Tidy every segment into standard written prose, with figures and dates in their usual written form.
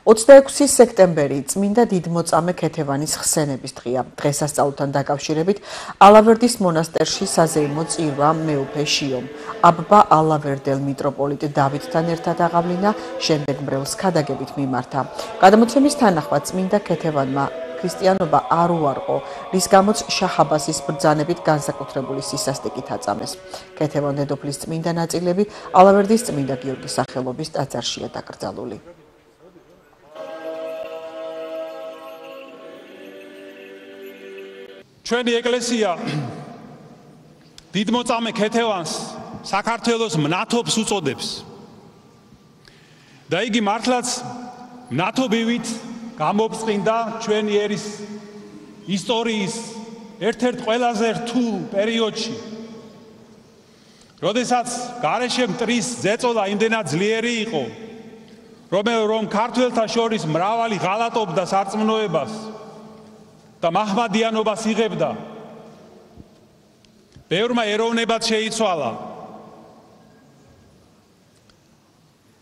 26 სექტემბერი წმინდა დიდმოწამე ქეთევანის ხსენების დღეა. დღესასწაულთან დაკავშირებით ალავერდის მონასტერში საზეიმო წირვა მეუფე შიომ. აბბა ალავერდელ მიტროპოლიტ დავითთან ერთად აღავლინა, შემდეგ მრევლს ქადაგებით მიმართა. გადამოცემის თანახმად წმინდა ქეთევანმა ქრისტიანობა არ უარყო, რის გამოც შაჰ-აბასის ბრძანებით განსაკუთრებული სისასტიკით აწამეს. ქეთევან დედოფლის წმინდა ნაწილები ალავერდის წმინდა გიორგის სახელობის ტაძარშია დაკრძალული. ჩვენი ეკლესია დიდმოწამე ქეთევანს საქართველოს მნათობს უწოდებს და იგი მართლაც მნათობივით გამოფწყინდა ჩვენი ერის ისტორიის ერთ-ერთ ყველაზე რთულ პერიოდში, როდესაც გარეშე მტრის ზეწოლა იმდენად ძლიერი იყო, რომ ქართველთა შორის მრავალი ღალატობდა სარწმუნოებას და მაჰმადიანობას იღებდა. ბევრმა ეროვნებად შეიცვალა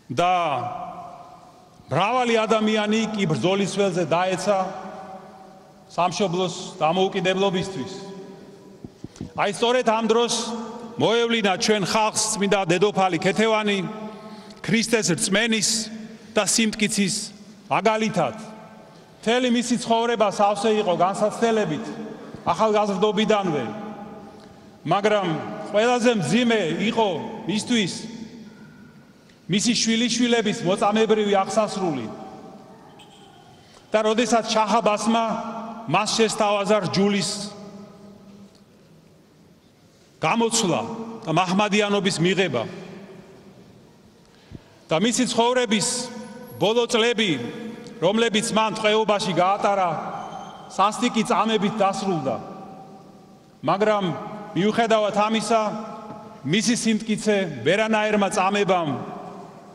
და მრავალი ადამიანი კი ბრძოლის ველზე დაეცა სამშობლოს დამოუკიდებლობისთვის. აი სწორედ ამ დროს მოევლინა ჩვენ ხალხს წმინდა დედოფალი ქეთევანი ქრისტეს რწმენის და სიმტკიცის მაგალითად. მთელი მისი ცხოვრება სავსე იყო განსაცდელებით ახალგაზრდობიდანვე, მაგრამ ყველაზე მძიმე იყო მისთვის მისი შვილიშვილების მოწამებრივი აღსასრული და როდესაც შაჰ-აბასმა მას შესთავაზა რჯულის გამოცვლა და მაჰმადიანობის მიღება და მისი ცხოვრების ბოლო წლები, რომლებიც მან ტყვეობაში გაატარა, სასტიკი წამებით დასრულდა, მაგრამ მიუხედავად ამისა, მისი სიმტკიცე ვერანაირმა წამებამ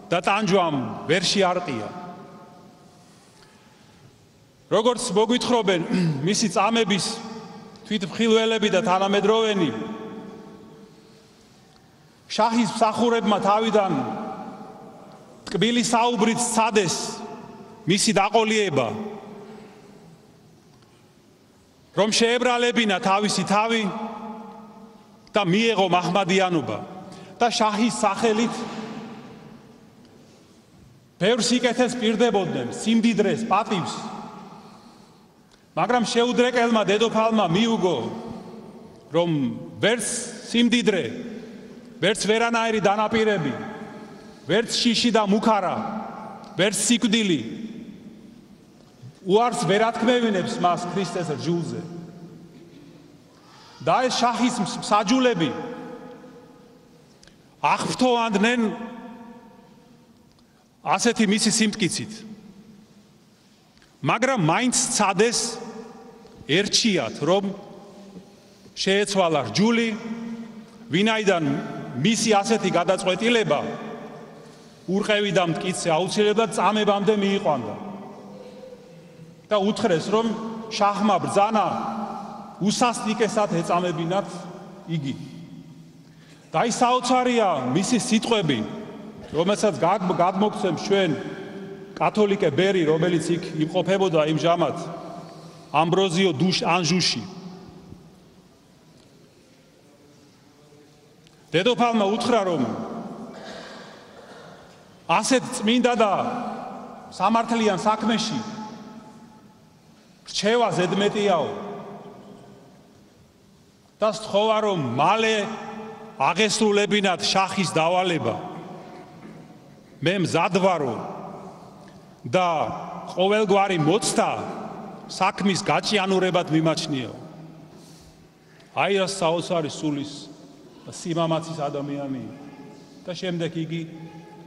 და ტანჯვამ ვერ შეარყია. როგორც მოგვითხრობენ მისი წამების თვითმხილველები და თანამედროვენი, შაჰის მსახურებმა თავიდან ტკბილი საუბრით სცადეს მისი დაყოლიება, რომ შეებრალებინა თავისი თავი და მიეღო მაჰმადიანობა და შაჰის სახელით ბევრ სიკეთეს პირდებოდნენ, სიმდიდრეს, პატივს, მაგრამ შეუდრეკელმა დედოფალმა მიუგო, რომ ვერც სიმდიდრე, ვერც ვერანაირი დანაპირები, ვერც შიში და მუქარა, ვერც სიკვდილი უარს ვერ ათქმევინებს მას ქრისტეს რჯულზე. და ეს შაჰის მსაჯულები აღფრთოვანდნენ ასეთი მისი სიმტკიცით, მაგრამ მაინც სცადეს ერჩიათ, რომ შეეცვალა რჯული, ვინაიდან მისი ასეთი გადაწყვეტილება ურყევი და მტკიცე აუცილებლად წამებამდე მიიყვანდა და უთხრეს, რომ შაჰმა ბრძანა უსასტიკესად ეწამებინათ იგი. და ის საოცარია მისი სიტყვები, რომელსაც გადმოგცემს ჩვენ კათოლიკე ბერი, რომელიც იქ იმყოფებოდა იმჟამად ამბროზიო ანჟუში. დედოფალმა უთხრა, რომ ასეთ წმინდა და სამართლიან საქმეში რჩევა ზედმეტიაო და სთხოვა, რომ მალე აღესრულებინათ შაჰის დავალება. მე მზად ვარო და ყოველგვარი მოცდა საქმის გაჭიანურებად მიმაჩნიაო. აი რა საოცარი სულის და სიმამაცის ადამიანი და შემდეგ იგი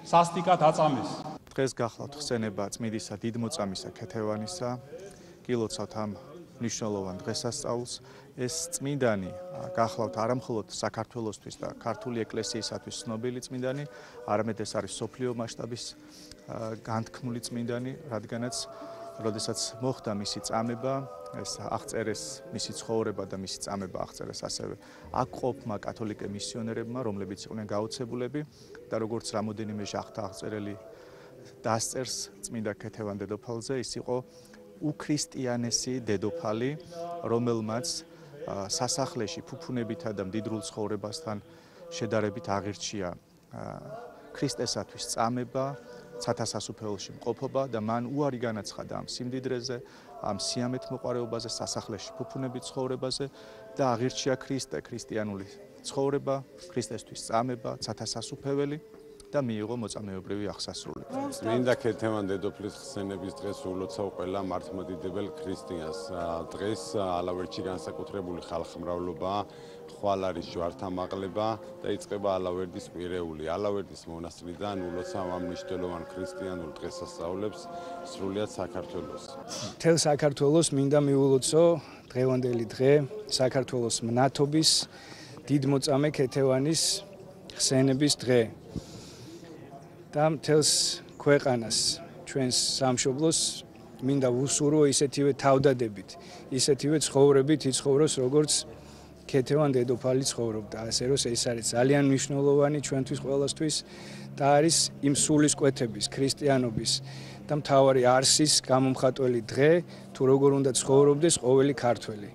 სასტიკად აწამეს. დღეს გახლავთ ხსენება წმინდისა დიდმოწამისა ქეთევანისა, გილოცავთ ამ მნიშვნელოვან დღესასწაულს. ეს წმინდანი გახლავთ არამხოლოდ საქართველოსთვის და ქართული ეკლესიისათვის ცნობილი წმინდანი, არამედ ეს არის სოფლიო მასშტაბის განთქმული წმინდანი, რადგანაც როდესაც მოხდა მისი წამება, ეს აღწერეს მისი ცხოვრება და მისი წამება აღწერეს ასევე აქ ყოფმა კათოლიკე მისიონერებმა, რომლებიც იყვნენ გაოცებულები და როგორც რამოდენიმე ჟახთა აღწერელი დასწერს წმინდა ქეთევან დედოფალზე, ის იყო უქრისტიანესი დედოფალი, რომელმაც სასახლეში ფუფუნებითა და მდიდრულ ცხოვრებასთან შედარებით აღირჩია ქრისტესათვის წამება, ცათასასუფეველში მყოფობა და მან უარი განაცხადა ამ სიმდიდრეზე, ამ სიამეთმოყვარეობაზე, სასახლეში ფუფუნებით ცხოვრებაზე და აღირჩია ქრისტე, ქრისტიანული ცხოვრება, ქრისტესთვის წამება, ცათასასუფეველი და მიიღო მოწამეობრივი აღსასრული. წმინდა ქეთევან დედოფლის ხსენების დღეს ულოცავ ყველა მართლმადიდებელ ქრისტიანს. დღეს ალავერდში განსაკუთრებული ხალხმრავლობაა, ხვალ არის ჯვართამაღლება და იწყება ალავერდის კვირეული. ალავერდის მონასტრიდან ულოცავ ამ მნიშვნელოვან ქრისტიანულ დღესასწაულებს სრულიად საქართველოს. მთელ საქართველოს მინდა მიულოცო დღევანდელი დღე საქართველოს მნათობის დიდმოწამე ქეთევანის ხსენების დღე. და მთელს ქვეყანას, ჩვენს სამშობლოს მინდა ვუსურვო ისეთივე თავდადებით, ისეთივე ცხოვრებით იცხოვროს, როგორც ქეთევან დედოფალი ცხოვრობდა. ასე რომ ეს არის ძალიან მნიშვნელოვანი ჩვენთვის ყველასთვის და არის იმ სულისკვეთების, ქრისტიანობის და მთავარი არსის გამომხატველი დღე, თუ როგორ უნდა ცხოვრობდეს ყოველი ქართველი.